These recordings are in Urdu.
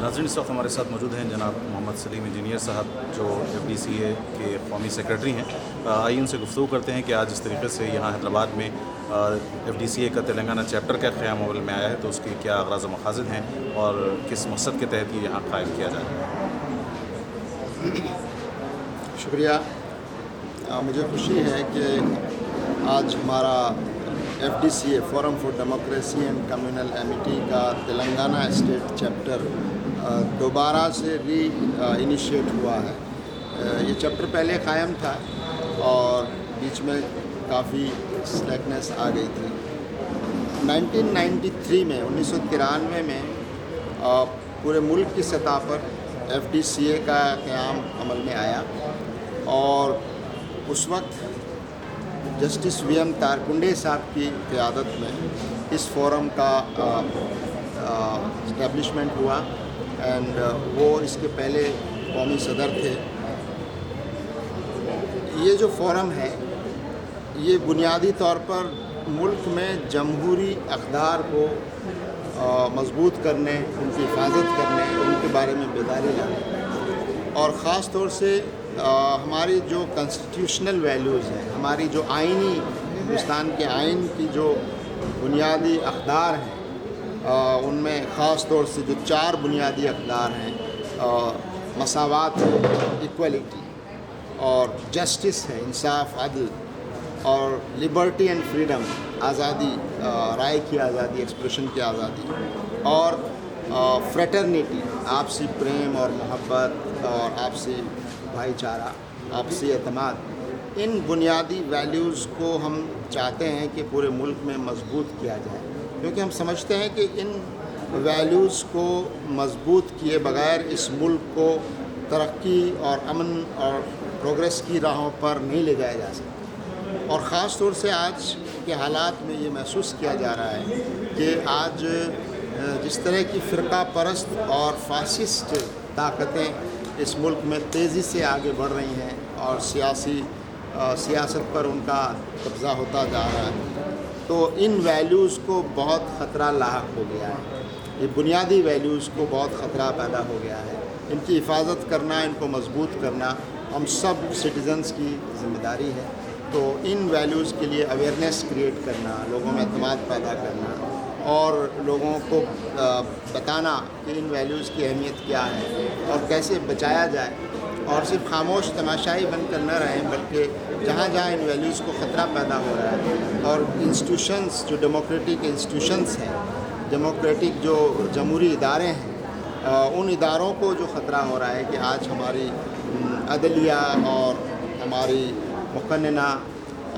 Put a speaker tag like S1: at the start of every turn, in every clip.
S1: ناظرین اس وقت ہمارے ساتھ موجود ہیں جناب محمد سلیم انجینئر صاحب جو FDCA کے قومی سیکریٹری ہیں. آئیے ان سے گفتگو کرتے ہیں کہ آج اس طریقے سے یہاں حیدرآباد میں FDCA کا تلنگانہ چیپٹر کا قیام عمل میں آیا ہے تو اس کے کیا اغراض و مقاصد ہیں اور کس مقصد کے تحت یہ یہاں قائم کیا جا رہا ہے.
S2: شکریہ. مجھے خوشی ہے کہ آج ہمارا FDCA forum for democracy and communal empty کا تلنگانہ اسٹیٹ چیپٹر دوبارہ سے انیشیٹ ہوا ہے. یہ چیپٹر پہلے قائم تھا اور بیچ میں کافی سلیکنیس آ گئی تھی. 1993 میں 1993 میں پورے ملک کی سطح پر FDCA کا قیام عمل میں آیا اور اس وقت جسٹس VM تارکنڈے صاحب کی قیادت میں اس فورم کا اسٹیبلشمنٹ ہوا اینڈ وہ اس کے پہلے قومی صدر تھے. یہ جو فورم ہے یہ بنیادی طور پر ملک میں جمہوری اقدار کو مضبوط کرنے، ان کی حفاظت کرنے، ان کے بارے میں بیداری لانے اور خاص طور سے ہماری جو کانسٹیٹیوشنل ویلیوز ہیں، ہماری جو آئینی ہندوستان کے آئین کی جو بنیادی اقدار ہیں ان میں خاص طور سے جو 4 بنیادی اقدار ہیں، مساوات ہے، ایکویلٹی اور جسٹس ہے، انصاف، عدل اور لبرٹی اینڈ فریڈم، آزادی، رائے کی آزادی، ایکسپریشن کی آزادی اور فریٹرنیٹی، آپسی پریم اور محبت اور آپسی بھائی چارہ، آپسی اعتماد. ان بنیادی ویلیوز کو ہم چاہتے ہیں کہ پورے ملک میں مضبوط کیا جائے کیونکہ ہم سمجھتے ہیں کہ ان ویلیوز کو مضبوط کیے بغیر اس ملک کو ترقی اور امن اور پروگریس کی راہوں پر نہیں لے جایا جا سکتا. اور خاص طور سے آج کے حالات میں یہ محسوس کیا جا رہا ہے کہ آج جس طرح کی فرقہ پرست اور فاسسٹ طاقتیں اس ملک میں تیزی سے آگے بڑھ رہی ہیں اور سیاست پر ان کا قبضہ ہوتا جا رہا ہے تو ان ویلیوز کو بہت خطرہ لاحق ہو گیا ہے. یہ بنیادی ویلیوز کو بہت خطرہ پیدا ہو گیا ہے. ان کی حفاظت کرنا، ان کو مضبوط کرنا ہم سب سٹیزنز کی ذمہ داری ہے. تو ان ویلیوز کے لیے اویئرنیس کریٹ کرنا، لوگوں میں اعتماد پیدا کرنا اور لوگوں کو بتانا کہ ان ویلیوز کی اہمیت کیا ہے اور کیسے بچایا جائے اور صرف خاموش تماشائی بن کر نہ رہیں بلکہ جہاں جہاں ان ویلیوز کو خطرہ پیدا ہو رہا ہے اور انسٹیٹیوشنز جو ڈیموکریٹک انسٹیٹیوشنز ہیں، ڈیموکریٹک جو جمہوری ادارے ہیں، ان اداروں کو جو خطرہ ہو رہا ہے کہ آج ہماری عدلیہ اور ہماری مقننہ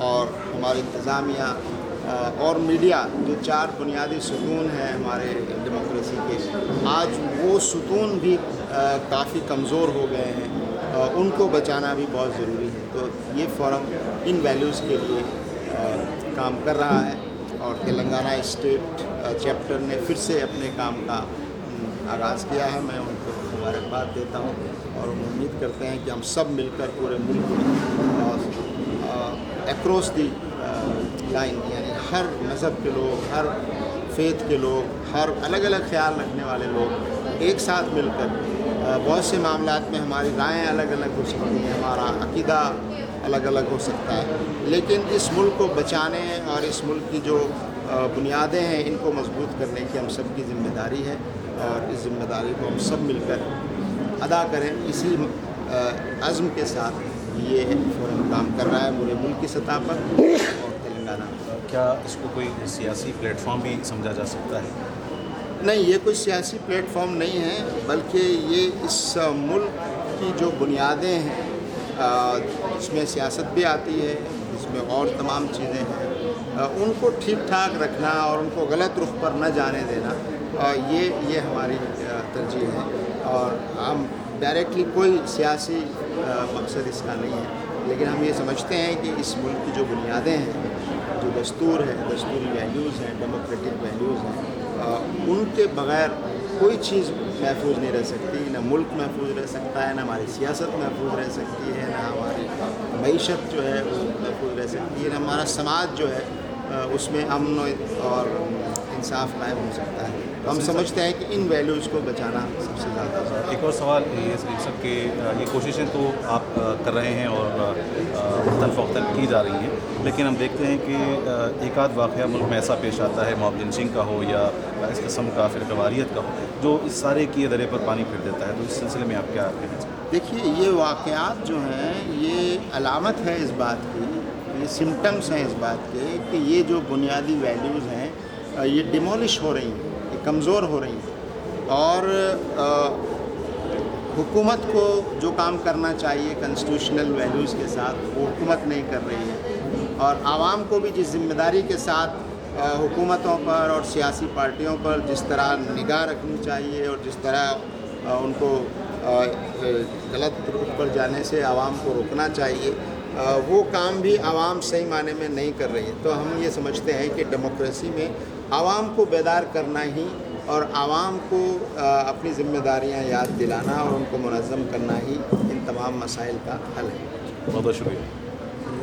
S2: اور ہماری انتظامیہ اور میڈیا جو 4 بنیادی ستون ہیں ہمارے ڈیموکریسی کے، آج وہ ستون بھی کافی کمزور ہو گئے ہیں. ان کو بچانا بھی بہت ضروری ہے. تو یہ فورم ان ویلیوز کے لیے کام کر رہا ہے اور تلنگانہ اسٹیٹ چیپٹر نے پھر سے اپنے کام کا آغاز کیا ہے. میں ان کو مبارکباد دیتا ہوں اور ہم امید کرتے ہیں کہ ہم سب مل کر پورے ملک میں ایکراس دی لائن، یعنی ہر مذہب کے لوگ، ہر فیتھ کے لوگ، ہر الگ الگ خیال رکھنے والے لوگ ایک ساتھ مل کر بہت سے معاملات میں ہماری رائیں الگ الگ ہو سکتی ہیں، ہمارا عقیدہ الگ الگ ہو سکتا ہے، لیکن اس ملک کو بچانے اور اس ملک کی جو بنیادیں ہیں ان کو مضبوط کرنے کی ہم سب کی ذمہ داری ہے اور اس ذمہ داری کو ہم سب مل کر ادا کریں. اسی عزم کے ساتھ یہ فورم کام کر رہا ہے پورے ملک کی سطح پر اور تلنگانہ.
S1: کیا اس کو کوئی سیاسی پلیٹ فارم بھی سمجھا جا سکتا ہے؟
S2: نہیں، یہ کوئی سیاسی پلیٹ فارم نہیں ہے بلکہ یہ اس ملک کی جو بنیادیں ہیں اس میں سیاست بھی آتی ہے، اس میں اور تمام چیزیں ہیں، ان کو ٹھیک ٹھاک رکھنا اور ان کو غلط رخ پر نہ جانے دینا، یہ ہماری ترجیح ہے. اور ہم ڈائریکٹلی کوئی سیاسی مقصد اس کا نہیں ہے، لیکن ہم یہ سمجھتے ہیں کہ اس ملک کی جو بنیادیں ہیں، جو دستور ہے، دستوری ویلیوز ہیں، ڈیموکریٹک ویلیوز ہیں، ان کے بغیر کوئی چیز محفوظ نہیں رہ سکتی. نہ ملک محفوظ رہ سکتا ہے، نہ ہماری سیاست محفوظ رہ سکتی ہے، نہ ہماری معیشت جو ہے وہ محفوظ رہ سکتی ہے، نہ ہمارا سماج جو ہے اس میں امن اور انصاف قائم ہو سکتا ہے. تو ہم سمجھتے ہیں کہ ان ویلیوز کو بچانا سب سے زیادہ ضروری ہے.
S1: ایک اور سوال یہ سلیم صاحب کہ یہ کوششیں تو آپ کر رہے ہیں اور مختلف وقت کی جا رہی ہیں، لیکن ہم دیکھتے ہیں کہ ایک آدھ واقعہ ملک میں ایسا پیش آتا ہے، موب لنچنگ کا ہو یا اس قسم کا فرقہ واریت کا ہو، جو اس سارے کی درے پر پانی پھیر دیتا ہے. تو اس سلسلے میں آپ کیا کہنا چاہیں؟
S2: دیکھیے یہ واقعات جو ہیں یہ علامت ہے اس بات کی، یہ سمٹمس ہیں اس بات کے کہ یہ جو بنیادی ویلیوز ہیں یہ ڈیمولش ہو رہی ہیں، یہ کمزور ہو رہی ہیں. اور حکومت کو جو کام کرنا چاہیے کنسٹیٹیوشنل ویلیوز کے ساتھ وہ حکومت نہیں کر رہی ہے. اور عوام کو بھی جس ذمہ داری کے ساتھ حکومتوں پر اور سیاسی پارٹیوں پر جس طرح نگاہ رکھنی چاہیے اور جس طرح ان کو غلط روٹ پر جانے سے عوام کو روکنا چاہیے، وہ کام بھی عوام صحیح معنی میں نہیں کر رہی ہے. تو ہم یہ سمجھتے ہیں کہ ڈیموکریسی میں عوام کو بیدار کرنا ہی اور عوام کو اپنی ذمہ داریاں یاد دلانا اور ان کو منظم کرنا ہی ان تمام مسائل کا حل ہے.
S1: بہت بہت شکریہ.